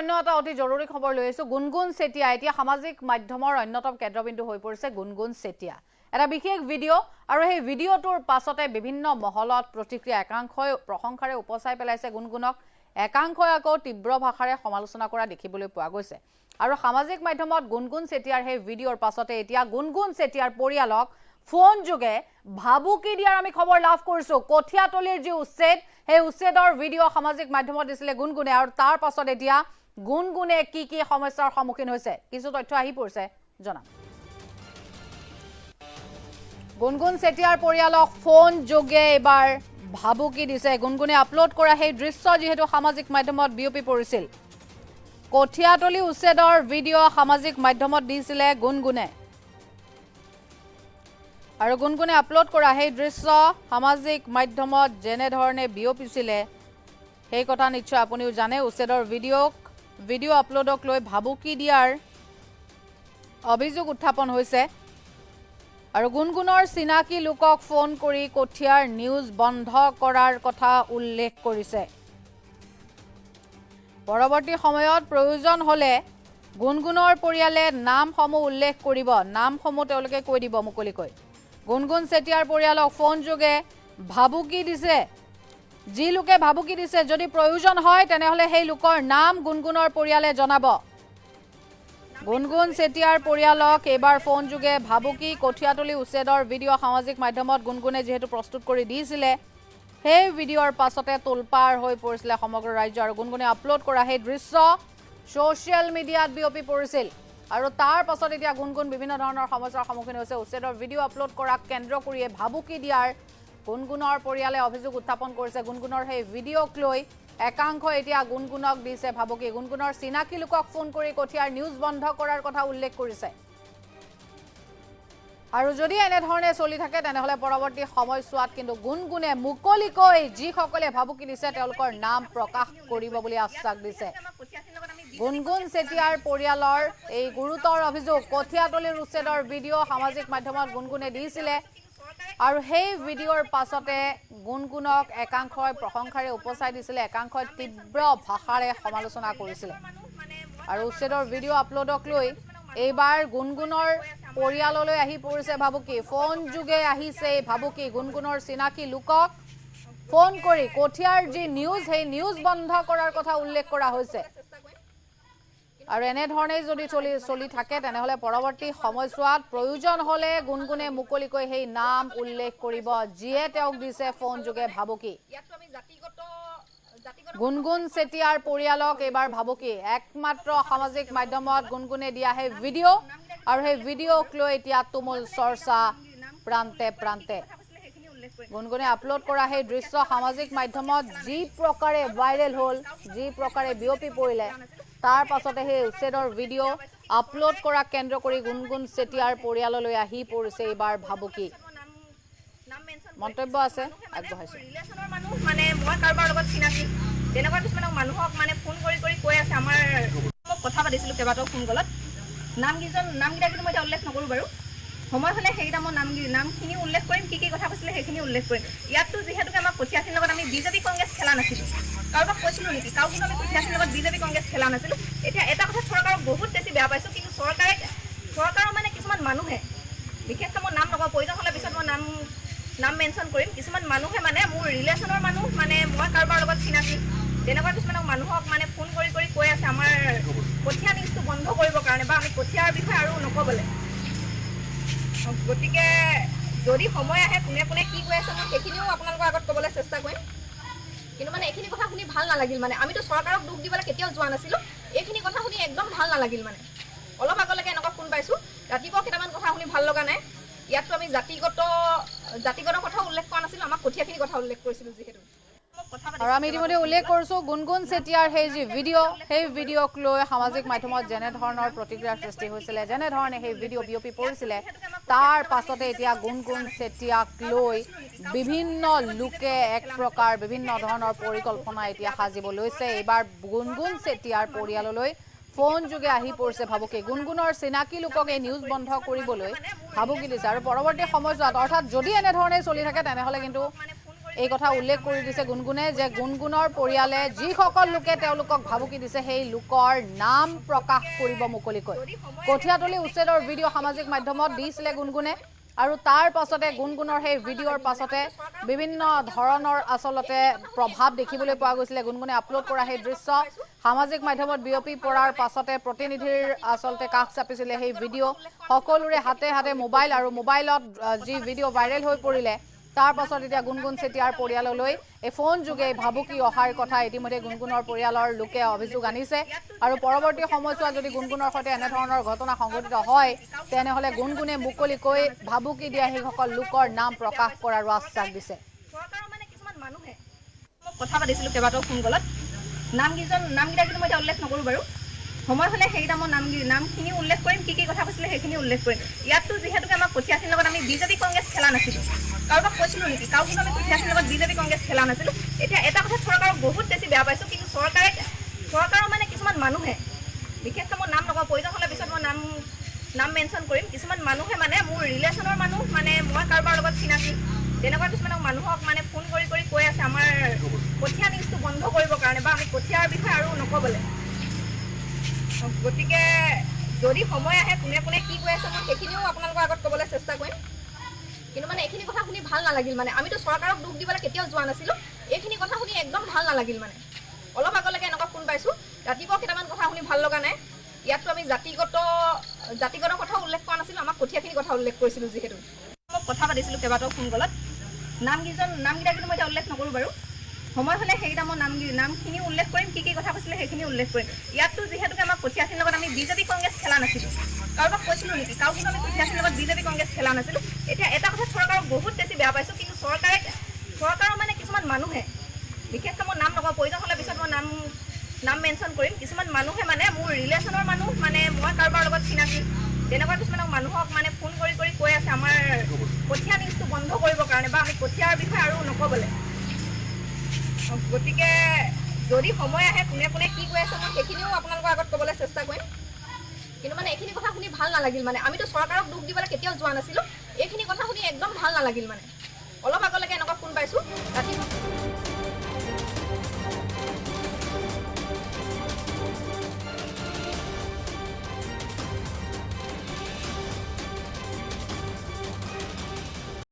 অন্য এটা অতি জৰুৰী খবৰ লৈ আছো গুনগুন চেতিয়া এতিয়া সামাজিক মাধ্যমৰ অন্যতম কেন্দ্ৰবিন্দু হৈ পৰিছে গুনগুন চেতিয়া এটা বিশেষ ভিডিঅ' আৰু সেই ভিডিঅ'টোৰ পাছতে বিভিন্ন মহলত প্ৰতিক্ৰিয়া একাংশই প্ৰশংসাৰে উপচাই পেলাইছে গুনগুনক একাংশই আকৌ তীব্ৰ ভাষাৰে সমালোচনা কৰা দেখিবলৈ পোৱা গৈছে আৰু সামাজিক মাধ্যমত গুনগুন চেতিয়াৰ সেই ভিডিঅ'ৰ পাছতে এতিয়া গুনগুন চেতিয়াৰ পৰিয়ালক ফোন যোগে ভাবুকি দিয়াৰ আমি খবৰ লাভ কৰিছো কঠিয়াতলিৰ যি উচ্ছেদ সেই উচ্ছেদৰ ভিডিঅ' সামাজিক মাধ্যমত দিছিলে গুনগুনে আৰু তাৰ পাছত এতিয়া গুনগুনে কি কি সমস্যাৰ সন্মুখীন হৈছে কিছু তথ্য আহি পৰিছে জনাম গুনগুন চেতিয়াৰ পৰিয়ালক ফোন যোগে এবাৰ ভাবুকি দিছে গুনগুনে আপলোড কৰা সেই দৃশ্য যেহেতু সামাজিক মাধ্যমত বিয়পি পৰিছিল কঠিয়াতলি উচ্ছেদৰ ভিডিঅ' সামাজিক মাধ্যমত দিছিলে গুনগুনে আৰু গুনগুনে আপলোড কৰা সেই দৃশ্য সামাজিক মাধ্যমত যেনে ধৰণে বিয়পিছিলে সেই কথা নিশ্চয় আপুনিও জানে উচ্ছেদৰ ভিডিঅ' আপলোডক লৈ ভাবুকি দিয়াৰ অভিযোগ উত্থাপন হৈছে আৰু গুনগুনৰ চিনাকি লোকক ফোন কৰি কঠিয়াৰ নিউজ বন্ধ কৰাৰ কথা উল্লেখ কৰিছে পৰৱৰ্তী সময়ত প্ৰয়োজন হলে গুনগুনৰ পৰিয়ালে নামসমূহ উল্লেখ কৰিব নামসমূহ তেওঁলোকে কৈ দিব মুকলিকৈ গুনগুন চেতিয়াৰ পৰিয়ালক ফোন যোগে ভাবুকি দিছে যি লোকে ভাবুকি দিছে যদি প্ৰয়োজন হয় তেনেহলে সেই লোকৰ নাম গুনগুনৰ পৰিয়ালে জনাব গুনগুন চেতিয়াৰ পৰিয়ালক এবাৰ ফোন যোগে ভাবুকি কঠিয়াতলি উচ্ছেদৰ ভিডিঅ' সামাজিক মাধ্যমত গুনগুনে যেহেতু প্ৰস্তুত কৰি দিছিলে সেই ভিডিঅ'ৰ পাছতে তোলপাৰ হৈ পৰিছিলে সমগ্ৰ ৰাজ্য আৰু গুনগুনে আপলোড কৰা সেই দৃশ্য ছ'চিয়েল মিডিয়াত বিয়পি পৰিছিল আৰু তাৰ পাছত এতিয়া গুনগুন বিভিন্ন ধৰণৰ সমস্যাৰ সন্মুখীন হৈছে উচ্ছেদৰ ভিডিঅ' আপলোড কৰাক কেন্দ্ৰ কৰিয়ে ভাবুকি দিয়াৰ গুনগুনৰ পৰিয়ালে অভিযোগ উত্থাপন কৰিছে গুনগুনৰ সেই ভিডিঅ'ক লৈ একাংশ এতিয়া গুনগুনক দিছে ভাবুকি গুনগুনৰ চিনাকি লোকক ফোন কৰি কঠিয়াৰ নিউজ বন্ধ কৰাৰ কথা উল্লেখ কৰিছে আৰু যদি এনে ধৰণে চলি থাকে তেনেহলে পৰৱৰ্তী সময়ছোৱাত কিন্তু গুনগুনে মুকলিকৈ যিসকলে ভাবুকি দিছে তেওঁলোকৰ নাম প্ৰকাশ কৰিব বুলি আশ্বাস দিছে গুনগুন চেতিয়াৰ পৰিয়ালৰ এই গুৰুতৰ অভিযোগ কঠিয়াতলিৰ উচ্ছেদৰ ভিডিঅ' সামাজিক মাধ্যমত গুনগুনে দিছিলে আৰু সেই ভিডিঅ'ৰ পাছতে গুনগুনক একাংশই প্ৰশংসাৰে উপচাই দিছিলে একাংশই তীব্ৰ ভাষাৰে সমালোচনা কৰিছিলে আৰু উচ্ছেদৰ ভিডিঅ' আপলোডক লৈ এইবাৰ গুনগুনৰ পৰিয়াললৈ আহি পৰিছে ভাবুকি ফোন যোগে আহিছে এই ভাবুকি গুনগুনৰ চিনাকি লোকক ফোন কৰি কঠিয়াৰ যি নিউজ সেই নিউজ বন্ধ কৰাৰ কথা উল্লেখ কৰা হৈছে আৰু এনে ধৰণে যদি চলি থাকে তেনেহলে পৰৱৰ্তী সময়ছোৱাত প্ৰয়োজন হলে গুনগুনে মুকলিকৈ সেই নাম উল্লেখ কৰিব যিয়ে তেওঁক দিছে ফোন যোগে ভাবুকি গুনগুন চেতিয়াৰ পৰিয়ালক এবাৰ ভাবুকি একমাত্ৰ সামাজিক মাধ্যমত গুনগুনে দিয়া সেই ভিডিঅ' আৰু সেই ভিডিঅ'ক লৈ এতিয়া তুমুল চৰ্চা প্ৰান্তে প্ৰান্তে গুনগুনে আপলোড কৰা সেই দৃশ্য সামাজিক মাধ্যমত যি প্ৰকাৰে ভাইৰেল হ'ল যি প্ৰকাৰে বিয়পি পৰিলে তাৰ পাছতে সেই উচ্ছেদৰ ভিডিঅ' আপলোড কৰা কেন্দ্ৰ কৰি গুনগুন চেতিয়াৰ পৰিয়াললৈ আহি পৰিছে এইবাৰ ভাবুকি মন্তব্য আছে আগবঢ়াইছে ৰিলেচনৰ মানুহ মানে মই কাৰোবাৰ লগত চিনাকি তেনেকুৱা কিছুমান মানুহক মানে ফোন কৰি কৈ আছে আমাৰ মই কথা পাতিছিলোঁ কেইবাটাও ফোন কলত নামকেইটা কিন্তু মই এতিয়া উল্লেখ নকৰোঁ বাৰু সময় হ'লে সেইকেইটা মই নামখিনি উল্লেখ কৰিম কি কথা কৈছিলে সেইখিনি উল্লেখ কৰিম ইয়াততো যিহেতুকে আমাক কঠিয়াখিনিৰ লগত আমি বিজেপি কংগ্ৰেছ খেলা নাছিলোঁ কাৰোবাক কৈছিলোঁ নেকি কাৰো কিন্তু আমি কঠিয়াখিনিৰ লগত বিজেপি কংগ্ৰেছ খেলা নাছিলোঁ এতিয়া এটা কথা চৰকাৰক বহুত বেছি বেয়া পাইছোঁ কিন্তু চৰকাৰৰ মানে কিছুমান মানুহে বিশেষকৈ মই নাম নকওঁ প্ৰয়োজন হ'লে পিছত মই নাম মেনশ্যন কৰিম কিছুমান মানুহে মানে মোৰ ৰিলেশ্যনৰ মানুহ মানে মই কাৰোবাৰ লগত চিনাকি তেনেকুৱা কিছুমান মানুহক মানে ফোন কৰি কৈ আছে আমাৰ কঠীয়া নিউজটো বন্ধ কৰিবৰ কাৰণে বা আমি কঠীয়াৰ বিষয়ে আৰু নক'বলৈ গতিকে যদি সময় আহে কোনে কি কৈ আছে মই সেইখিনিও আপোনালোকৰ আগত ক'বলৈ চেষ্টা কৰিম কিন্তু মানে এইখিনি কথা শুনি ভাল নালাগিল মানে আমিতো চৰকাৰক দুখ দিবলৈ কেতিয়াও যোৱা নাছিলোঁ এইখিনি কথা শুনি একদম ভাল নালাগিল মানে অলপ আগলৈকে এনেকুৱা ফোন পাইছোঁ ৰাতিপুৱা কেইটামান কথা শুনি ভাল লগা নাই ইয়াততো আমি জাতিগত কথা উল্লেখ কৰা নাছিলোঁ আমাক কঠীয়াখিনি কথা উল্লেখ কৰিছিলোঁ যিহেতু আৰু আমি ইতিমধ্যে উল্লেখ কৰিছোঁ গুনগুন চেতিয়াৰ সেই যি সেই ভিডিঅ'ক লৈ সামাজিক মাধ্যমত যেনে ধৰণৰ প্ৰতিক্ৰিয়াৰ সৃষ্টি হৈছিলে যেনে ধৰণে সেই ভিডিঅ' বিয়পি পৰিছিলে তাৰ পাছতে এতিয়া গুনগুন চেতিয়াক লৈ বিভিন্ন লোকে এক প্ৰকাৰ বিভিন্ন ধৰণৰ পৰিকল্পনা এতিয়া সাজিব লৈছে এইবাৰ গুনগুন চেতিয়াৰ পৰিয়াললৈ ফোন যোগে আহি পৰিছে ভাবুকি গুনগুনৰ চিনাকি লোকক এই নিউজ বন্ধ কৰিবলৈ ভাবুকি দিছে আৰু পৰৱৰ্তী সময়ছোৱাত অৰ্থাৎ যদি এনে ধৰণে চলি থাকে তেনেহ'লে কিন্তু এই কথা উল্লেখ কৰি দিছে গুণগুণে যে গুণগুণৰ পৰিয়ালে যিসকল লোকে তেওঁলোকক ভাবুকি দিছে সেই লোকৰ নাম প্ৰকাশ কৰিব মুকলিকৈ। কঠীয়াতলী উচ্ছেদৰ ভিডিঅ' সামাজিক মাধ্যমত দিছিলে গুণগুণে আৰু তাৰ পাছতে গুণগুণৰ সেই ভিডিঅ'ৰ পাছতে বিভিন্ন ধৰণৰ আচলতে প্ৰভাৱ দেখিবলৈ পোৱা গৈছিলে। গুণগুণে আপলোড কৰা সেই দৃশ্য সামাজিক মাধ্যমত বিয়পি পৰাৰ পাছতে প্ৰতিনিধিৰ আচলতে কাষ চাপিছিলে সেই ভিডিঅ'। সকলোৰে হাতে হাতে মোবাইল আৰু মোবাইলত যি ভিডিঅ' ভাইৰেল হৈ পৰিলে তাৰ পাছত এতিয়া গুণগুণ চেতিয়াৰ পৰিয়াললৈ এই ফোন যোগে ভাবুকি অহাৰ কথা ইতিমধ্যে গুণগুণৰ পৰিয়ালৰ লোকে অভিযোগ আনিছে আৰু পৰৱৰ্তী সময়ছোৱাত যদি গুণগুণৰ সৈতে এনেধৰণৰ ঘটনা সংঘটিত হয় তেনেহ'লে গুণগুণে মুকলিকৈ ভাবুকি দিয়া সেইসকল লোকৰ নাম প্ৰকাশ কৰাৰো আশ্বাস দিছে। চৰকাৰৰ মানে কিছুমান মানুহে মই কথা পাতিছিলোঁ কেইবাটাও ফোন কলত, নামকেইটা কিন্তু মই এতিয়া উল্লেখ নকৰোঁ বাৰু। সময় হ'লে সেইকেইটা মই নামখিনি উল্লেখ কৰিম, কি কথা কৈছিলে সেইখিনি উল্লেখ কৰিম। ইয়াততো যিহেতুকে আমাক কঠীয়াখিনিৰ লগত আমি বিজেপি কংগ্ৰেছ খেলা নাছিলোঁ, কাৰোবাক কৈছিলোঁ নেকি? কাৰো কিন্তু আমি কঠীয়াখিনিৰ লগত বিজেপি কংগ্ৰেছ খেলা নাছিলোঁ। এতিয়া এটা কথা চৰকাৰক বহুত বেছি বেয়া পাইছোঁ, কিন্তু চৰকাৰৰ মানে কিছুমান মানুহে, বিশেষকৈ মই নাম নকওঁ, প্ৰয়োজন হ'লে পিছত মই নাম মেনশ্যন কৰিম, কিছুমান মানুহে মানে মোৰ ৰিলেশ্যনৰ মানুহ, মানে মই কাৰোবাৰ লগত চিনাকি, তেনেকুৱা কিছুমান মানুহক মানে ফোন কৰি কৈ আছে আমাৰ কঠীয়া নিউজটো বন্ধ কৰিবৰ কাৰণে বা আমি কঠীয়াৰ বিষয়ে আৰু নক'বলৈ। গতিকে যদি সময় আহে কোনে কি কৈ আছে মই সেইখিনিও আপোনালোকৰ আগত ক'বলৈ চেষ্টা কৰিম। কিন্তু মানে এইখিনি কথা শুনি ভাল নালাগিল। মানে আমিতো চৰকাৰক দুখ দিবলৈ কেতিয়াও যোৱা নাছিলোঁ, এইখিনি কথা শুনি একদম ভাল নালাগিল। মানে অলপ আগলৈকে এনেকুৱা ফোন পাইছোঁ, ৰাতিপুৱা কেইটামান কথা শুনি ভাল লগা নাই। ইয়াততো আমি জাতিগত কথা উল্লেখ কৰা নাছিলোঁ, আমাক কঠীয়াখিনি কথা উল্লেখ কৰিছিলোঁ। যিহেতু মই কথা পাতিছিলোঁ কেইবাটাও ফোন কলত, নামকেইটা কিন্তু মই এতিয়া উল্লেখ নকৰোঁ বাৰু। সময় হ'লে সেইকেইটা মই নামখিনি উল্লেখ কৰিম, কি কথা কৈছিলে সেইখিনি উল্লেখ কৰিম। ইয়াততো যিহেতুকে আমাক কঠীয়াখিনিৰ লগত আমি বিজেপি কংগ্ৰেছ খেলা নাছিলোঁ, কাৰোবাক কৈছিলোঁ নেকি? কাৰো কিন্তু আমি কঠীয়াখিনিৰ লগত বিজেপি কংগ্ৰেছ খেলা নাছিলোঁ। এতিয়া এটা কথা চৰকাৰক বহুত বেছি বেয়া পাইছোঁ, কিন্তু চৰকাৰৰ মানে কিছুমান মানুহে, বিশেষকৈ মই নাম নকওঁ, প্ৰয়োজন হ'লে পিছত মই নাম মেনশ্যন কৰিম, কিছুমান মানুহে মানে মোৰ ৰিলেশ্যনৰ মানুহ, মানে মই কাৰোবাৰ লগত চিনাকি, তেনেকুৱা কিছুমান মানুহক মানে ফোন কৰি কৈ আছে আমাৰ কঠীয়া নিউজটো বন্ধ কৰিবৰ কাৰণে বা আমি কঠীয়াৰ বিষয়ে আৰু নক'বলৈ। গতিকে যদি সময় আহে কোনে কি কৈ আছে মই সেইখিনিও আপোনালোকৰ আগত ক'বলৈ চেষ্টা কৰিম। কিন্তু মানে এইখিনি কথা শুনি ভাল নালাগিল। মানে আমিতো চৰকাৰক দুখ দিবলৈ কেতিয়াও যোৱা নাছিলোঁ, এইখিনি কথা শুনি একদম ভাল নালাগিল। মানে অলপ আগলৈকে এনেকুৱা ফোন পাইছোঁ, ৰাতিপুৱা